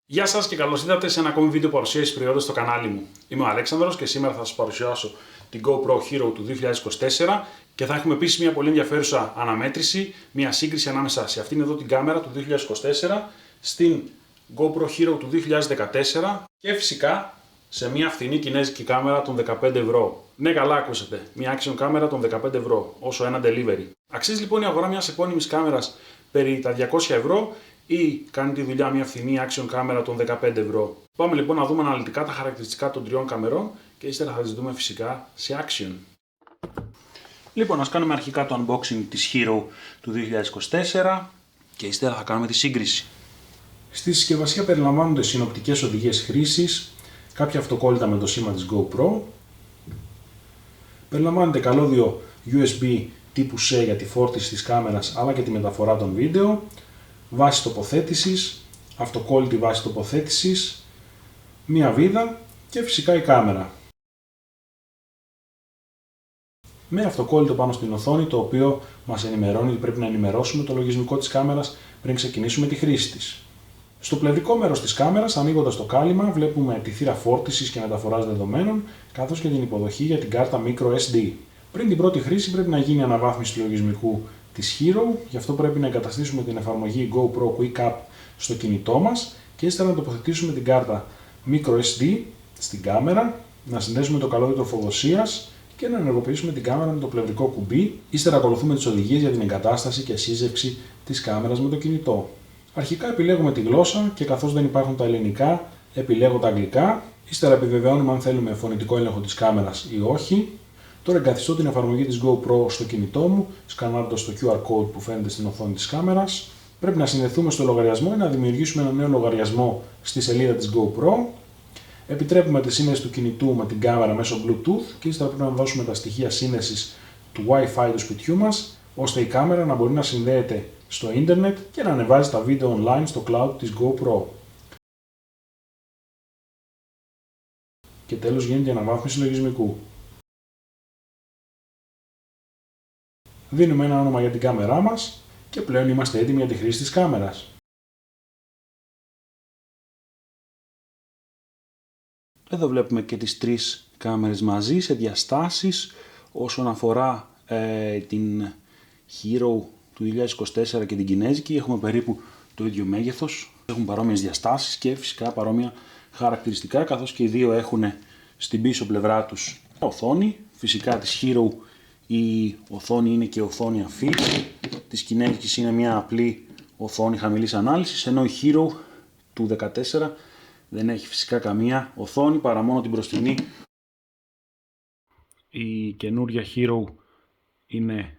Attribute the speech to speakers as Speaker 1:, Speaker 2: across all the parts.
Speaker 1: Γεια σας και καλώς ήρθατε σε ένα ακόμη βίντεο παρουσίασης προϊόντος στο κανάλι μου. Είμαι ο Αλέξανδρος και σήμερα θα σας παρουσιάσω την GoPro Hero του 2024 και θα έχουμε επίσης μια πολύ ενδιαφέρουσα αναμέτρηση, μια σύγκριση ανάμεσα σε αυτήν εδώ την κάμερα του 2024, στην GoPro Hero του 2014 και φυσικά σε μια φθηνή κινέζικη κάμερα των 15 ευρώ. Ναι, καλά ακούσατε, μια action κάμερα των 15 ευρώ, όσο ένα delivery. Αξίζει λοιπόν η αγορά μιας επώνυμης κάμερας περί τα 200 ευρώ ή κάνει τη δουλειά μια φθηνή action κάμερα των 15 ευρώ. Πάμε λοιπόν να δούμε αναλυτικά τα χαρακτηριστικά των τριών καμερών και ύστερα θα τις δούμε φυσικά σε action. Λοιπόν, ας κάνουμε αρχικά το unboxing της Hero του 2024 και ύστερα θα κάνουμε τη σύγκριση. Στη συσκευασία περιλαμβάνονται συνοπτικές οδηγίες χρήσης, κάποια αυτοκόλλητα με το σήμα της GoPro, περιλαμβάνεται καλώδιο USB τύπου C για τη φόρτιση της κάμερας αλλά και τη μεταφορά των βίντεο, βάση τοποθέτησης, αυτοκόλλητη βάση τοποθέτησης, μία βίδα και φυσικά η κάμερα. Με αυτοκόλλητο πάνω στην οθόνη, το οποίο μας ενημερώνει ότι πρέπει να ενημερώσουμε το λογισμικό της κάμερας πριν ξεκινήσουμε τη χρήση της. Στο πλευρικό μέρος της κάμερας, ανοίγοντας το κάλυμα, βλέπουμε τη θύρα φόρτισης και μεταφοράς δεδομένων, καθώς και την υποδοχή για την κάρτα microSD. Πριν την πρώτη χρήση πρέπει να γίνει αναβάθμιση του λογισμικού της Hero, γι' αυτό πρέπει να εγκαταστήσουμε την εφαρμογή GoPro Quick App στο κινητό μας και ύστερα να τοποθετήσουμε την κάρτα microSD στην κάμερα, να συνδέσουμε το καλώδιο τροφοδοσίας και να ενεργοποιήσουμε την κάμερα με το πλευρικό κουμπί. Ύστερα ακολουθούμε τις οδηγίες για την εγκατάσταση και σύζευξη της κάμερας με το κινητό. Αρχικά επιλέγουμε τη γλώσσα και καθώς δεν υπάρχουν τα ελληνικά, επιλέγω τα αγγλικά. Ύστερα επιβεβαιώνουμε αν θέλουμε φωνητικό έλεγχο της κάμερας ή όχι. Τώρα εγκαθιστώ την εφαρμογή της GoPro στο κινητό μου, σκανάροντας το QR code που φαίνεται στην οθόνη της κάμερας. Πρέπει να συνδεθούμε στο λογαριασμό ή να δημιουργήσουμε ένα νέο λογαριασμό στη σελίδα της GoPro. Επιτρέπουμε τη σύνδεση του κινητού με την κάμερα μέσω Bluetooth και ύστερα πρέπει να δώσουμε τα στοιχεία σύνδεσης του Wi-Fi του σπιτιού μας, ώστε η κάμερα να μπορεί να συνδέεται στο ίντερνετ και να ανεβάζει τα βίντεο online στο cloud της GoPro. Και τέλος γίνεται η αναβάθμιση λογισμικού. Δίνουμε ένα όνομα για την κάμερά μας και πλέον είμαστε έτοιμοι για τη χρήση της κάμερας. Εδώ βλέπουμε και τις τρεις κάμερες μαζί σε διαστάσεις. Όσον αφορά την Hero του 2024 και την κινέζικη, έχουμε περίπου το ίδιο μέγεθος, έχουν παρόμοιες διαστάσεις και φυσικά παρόμοια χαρακτηριστικά, καθώς και οι δύο έχουν στην πίσω πλευρά τους οθόνη. Φυσικά της Hero η οθόνη είναι και οθόνη αφής, της κινέζικης είναι μια απλή οθόνη χαμηλής ανάλυσης, ενώ η Hero του 2014 δεν έχει φυσικά καμία οθόνη παρά μόνο την μπροστινή. Η καινούρια Hero είναι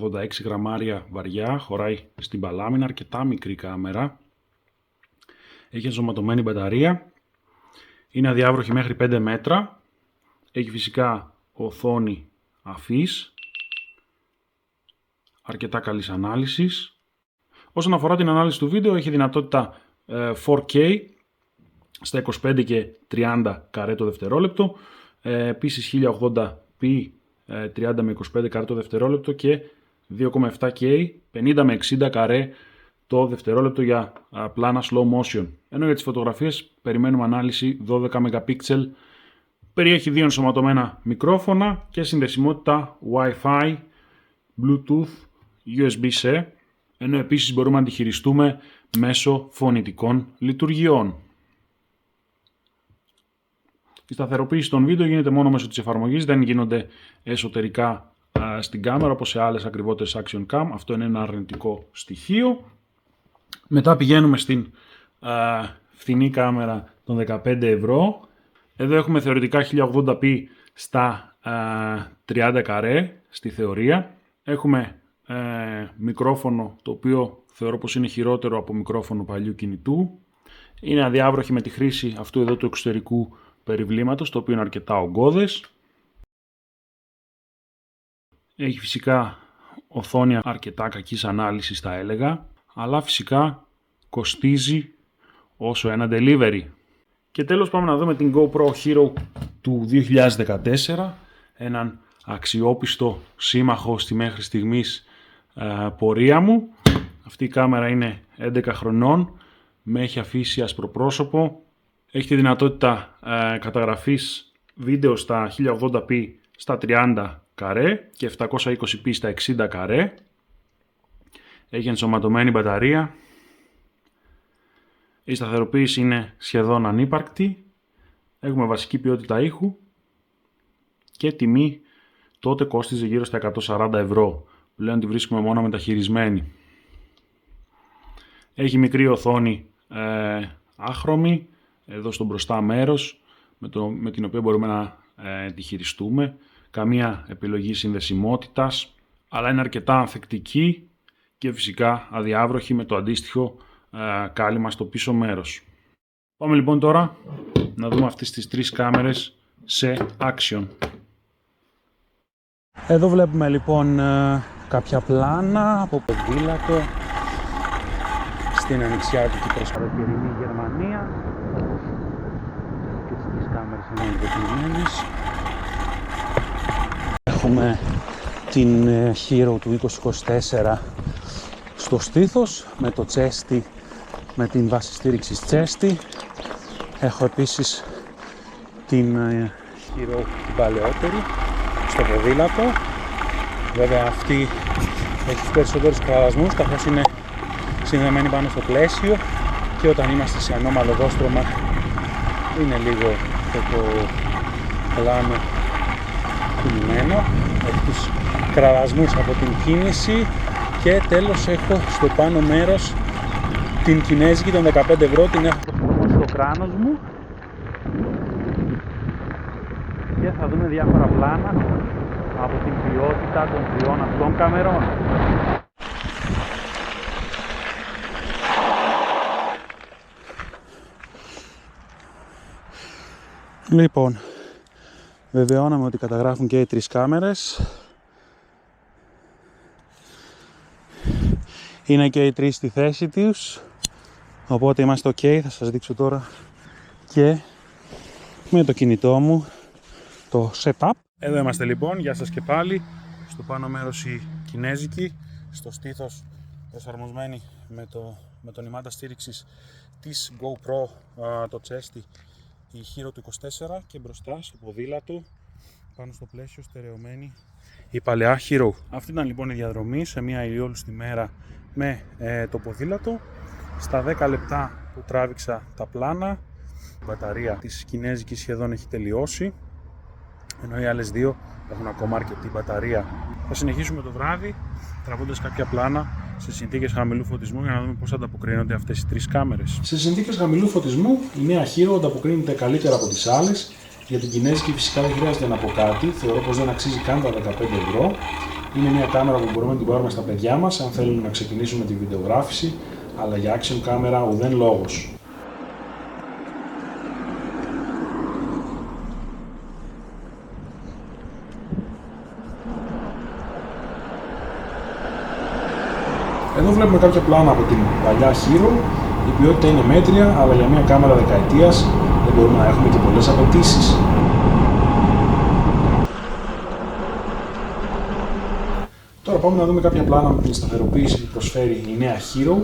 Speaker 1: 86 γραμμάρια βαριά, χωράει στην παλάμηνα, αρκετά μικρή κάμερα. Έχει ενσωματωμένη μπαταρία, είναι αδιάβροχη μέχρι 5 μέτρα, έχει φυσικά οθόνη αφής, αρκετά καλής ανάλυσης. Όσον αφορά την ανάλυση του βίντεο, έχει δυνατότητα 4K στα 25 και 30 καρέ το δευτερόλεπτο, επίσης 1080p 30 με 25 καρέ το δευτερόλεπτο και 2,7K 50 με 60 καρέ το δευτερόλεπτο για πλάνα slow motion. Ενώ για τις φωτογραφίες περιμένουμε ανάλυση 12 MP. Περιέχει δύο ενσωματωμένα μικρόφωνα και συνδεσιμότητα Wi-Fi, Bluetooth, USB-C, ενώ επίσης μπορούμε να τη χειριστούμε μέσω φωνητικών λειτουργιών. Η σταθεροποίηση των βίντεο γίνεται μόνο μέσω της εφαρμογής, δεν γίνονται εσωτερικά στην κάμερα όπως σε άλλες ακριβότερες Action Cam. Αυτό είναι ένα αρνητικό στοιχείο. Μετά πηγαίνουμε στην φθηνή κάμερα των 15 ευρώ. Εδώ έχουμε θεωρητικά 1080p στα 30 καρέ στη θεωρία. Έχουμε μικρόφωνο το οποίο θεωρώ πως είναι χειρότερο από μικρόφωνο παλιού κινητού. Είναι αδιάβροχη με τη χρήση αυτού εδώ του εξωτερικού περιβλήματος, το οποίο είναι αρκετά ογκώδες. Έχει φυσικά οθόνη αρκετά κακής ανάλυσης θα έλεγα, αλλά φυσικά κοστίζει όσο ένα delivery. Και τέλος πάμε να δούμε την GoPro Hero του 2014, έναν αξιόπιστο σύμμαχο στη μέχρι στιγμής πορεία μου. Αυτή η κάμερα είναι 11 χρονών, με έχει αφήσει ασπροπρόσωπο. Έχει τη δυνατότητα καταγραφής βίντεο στα 1080p στα 30 καρέ και 720p στα 60 καρέ. Έχει ενσωματωμένη μπαταρία. Η σταθεροποίηση είναι σχεδόν ανύπαρκτη. Έχουμε βασική ποιότητα ήχου και τιμή τότε κόστιζε γύρω στα 140 ευρώ. Πλέον τη βρίσκουμε μόνο μεταχειρισμένη. Έχει μικρή οθόνη άχρωμη εδώ στο μπροστά μέρος με την οποία μπορούμε να τη χειριστούμε. Καμία επιλογή συνδεσιμότητας, αλλά είναι αρκετά ανθεκτική και φυσικά αδιάβροχη με το αντίστοιχο κάλυμα στο πίσω μέρος. Πάμε λοιπόν τώρα να δούμε αυτές τις τρεις κάμερες σε action. Εδώ βλέπουμε λοιπόν κάποια πλάνα από ποδήλατο στην ανοιξιάτικη προσκαροκαιρινή Γερμανία. Και τις τρεις κάμερες είναι εντοπισμένες. Έχουμε την Hero του 2024 στο στήθος με το τσέστι, με την βάση στήριξης τσέστι. Έχω επίσης την Hero την παλαιότερη στο ποδήλατο. Βέβαια αυτή έχει περισσότερους κραδασμούς καθώς είναι συνδεμένη πάνω στο πλαίσιο και όταν είμαστε σε ανώμαλο δόστρωμα είναι λίγο το πλάνο κινημένο. Έχει τους κραδασμούς από την κίνηση και τέλος έχω στο πάνω μέρος την κινέζικη των 15 ευρώ, την έχω στο κράνος μου και θα δούμε διάφορα πλάνα από την ποιότητα των τριών αυτών καμερών. Λοιπόν, βεβαιώναμε ότι καταγράφουν και οι τρεις κάμερες. Είναι και οι τρεις στη θέση τους, οπότε είμαστε ok. Θα σας δείξω τώρα και με το κινητό μου το setup. Εδώ είμαστε λοιπόν, γεια σας και πάλι. Στο πάνω μέρος η κινέζικη, στο στήθος προσαρμοσμένη με τον ημάντα στήριξης της GoPro, το τσέστι, η Hero του 24 και μπροστά στο ποδήλατο πάνω στο πλαίσιο στερεωμένη η παλαιά Hero. Αυτή ήταν λοιπόν η διαδρομή σε μια ηλιόλουστη μέρα με το ποδήλατο. Στα 10 λεπτά που τράβηξα τα πλάνα, η μπαταρία της κινέζικης σχεδόν έχει τελειώσει, ενώ οι άλλες δύο έχουν ακόμα αρκετή μπαταρία. Θα συνεχίσουμε το βράδυ τραβώντας κάποια πλάνα σε συνθήκες χαμηλού φωτισμού για να δούμε πώς ανταποκρίνονται αυτές οι τρεις κάμερες. Σε συνθήκες χαμηλού φωτισμού η νέα Hero ανταποκρίνεται καλύτερα από τις άλλες. Για την κινέζικη φυσικά δεν χρειάζεται να πω κάτι, θεωρώ πως δεν αξίζει καν τα 15 ευρώ. Είναι μια κάμερα που μπορούμε να την πάρουμε στα παιδιά μας αν θέλουμε να ξεκινήσουμε τη βιντεογράφηση, αλλά για action κάμερα ουδέν λόγος. Εδώ βλέπουμε κάποια πλάνα από την παλιά Hero. Η ποιότητα είναι μέτρια, αλλά για μια κάμερα δεκαετίας δεν μπορούμε να έχουμε και πολλές απαιτήσεις. Τώρα πάμε να δούμε κάποια πλάνα με την σταθεροποίηση που προσφέρει η νέα Hero,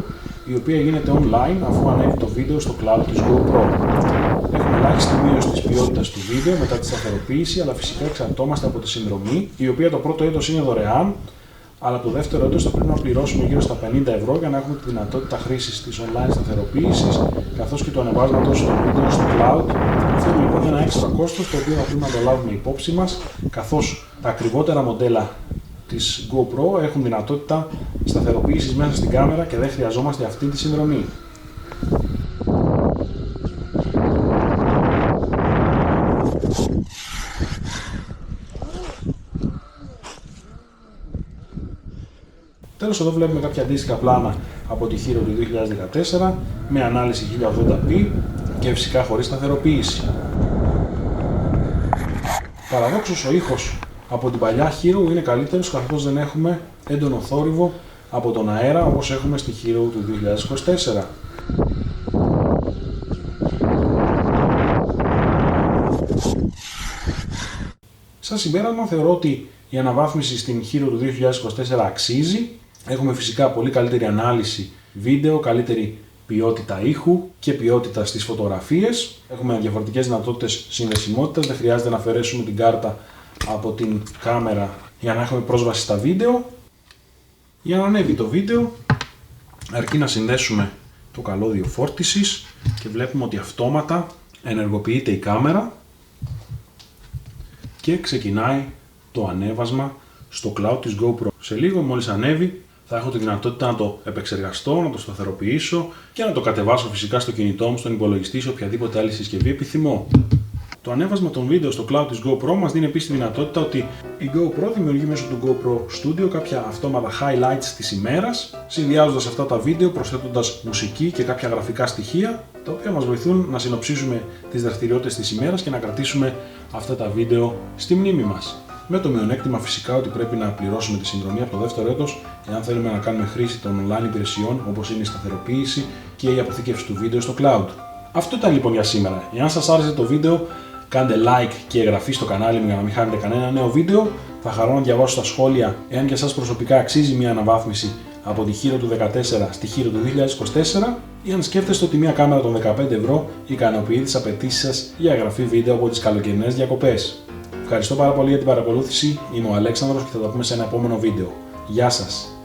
Speaker 1: η οποία γίνεται online αφού ανέβει το βίντεο στο cloud της GoPro. Έχουμε ελάχιστη μείωση της ποιότητας του βίντεο μετά τη σταθεροποίηση, αλλά φυσικά εξαρτώμαστε από τη συνδρομή, η οποία το πρώτο έτος είναι δωρεάν, αλλά το δεύτερο έτος θα πρέπει να πληρώσουμε γύρω στα 50 ευρώ για να έχουμε τη δυνατότητα χρήσης της online σταθεροποίησης, καθώς και του ανεβάσματος των βίντεο στο cloud. Αυτό είναι λοιπόν ένα έξτρα κόστος, το οποίο θα πρέπει να το λάβουμε υπόψη μας, καθώς τα ακριβότερα μοντέλα της GoPro έχουν δυνατότητα σταθεροποίησης μέσα στην κάμερα και δεν χρειαζόμαστε αυτή τη συνδρομή. Τέλος, εδώ βλέπουμε κάποια αντίστοιχα πλάνα από τη Hero του 2014 με ανάλυση 1080p και φυσικά χωρίς σταθεροποίηση. Παραδόξως ο ήχος από την παλιά Hero είναι καλύτερος, καθώς δεν έχουμε έντονο θόρυβο από τον αέρα όπως έχουμε στη Hero του 2024. Σαν συμπέρασμα θεωρώ ότι η αναβάθμιση στην Hero του 2024 αξίζει. Έχουμε φυσικά πολύ καλύτερη ανάλυση βίντεο, καλύτερη ποιότητα ήχου και ποιότητα στις φωτογραφίες. Έχουμε διαφορετικές δυνατότητες συνδεσιμότητας, δεν χρειάζεται να αφαιρέσουμε την κάρτα από την κάμερα για να έχουμε πρόσβαση στα βίντεο. Για να ανέβει το βίντεο, αρκεί να συνδέσουμε το καλώδιο φόρτισης και βλέπουμε ότι αυτόματα ενεργοποιείται η κάμερα και ξεκινάει το ανέβασμα στο cloud της GoPro. Σε λίγο, μόλις ανέβει, θα έχω τη δυνατότητα να το επεξεργαστώ, να το σταθεροποιήσω και να το κατεβάσω φυσικά στο κινητό μου, στον υπολογιστή, σε οποιαδήποτε άλλη συσκευή επιθυμώ. Το ανέβασμα των βίντεο στο cloud της GoPro μας δίνει επίσης τη δυνατότητα ότι η GoPro δημιουργεί μέσω του GoPro Studio κάποια αυτόματα highlights της ημέρας, συνδυάζοντας αυτά τα βίντεο, προσθέτοντας μουσική και κάποια γραφικά στοιχεία, τα οποία μας βοηθούν να συνοψίσουμε τις δραστηριότητες της ημέρας και να κρατήσουμε αυτά τα βίντεο στη μνήμη μας. Με το μειονέκτημα φυσικά ότι πρέπει να πληρώσουμε τη συνδρομή από το δεύτερο έτος, εάν θέλουμε να κάνουμε χρήση των online υπηρεσιών όπως είναι η σταθεροποίηση και η αποθήκευση του βίντεο στο cloud. Αυτό ήταν λοιπόν για σήμερα. Εάν σας άρεσε το βίντεο, κάντε like και εγγραφή στο κανάλι μου για να μην χάνετε κανένα νέο βίντεο. Θα χαρώ να διαβάσω στα σχόλια εάν για σας προσωπικά αξίζει μια αναβάθμιση από τη Hero του 2014 στη Hero του 2024 ή αν σκέφτεστε ότι μια κάμερα των 15 ευρώ ικανοποιεί τις απαιτήσεις σας για εγγραφή βίντεο από τις καλοκαιρινές διακοπές. Ευχαριστώ πάρα πολύ για την παρακολούθηση. Είμαι ο Αλέξανδρος και θα τα πούμε σε ένα επόμενο βίντεο. Γεια σας!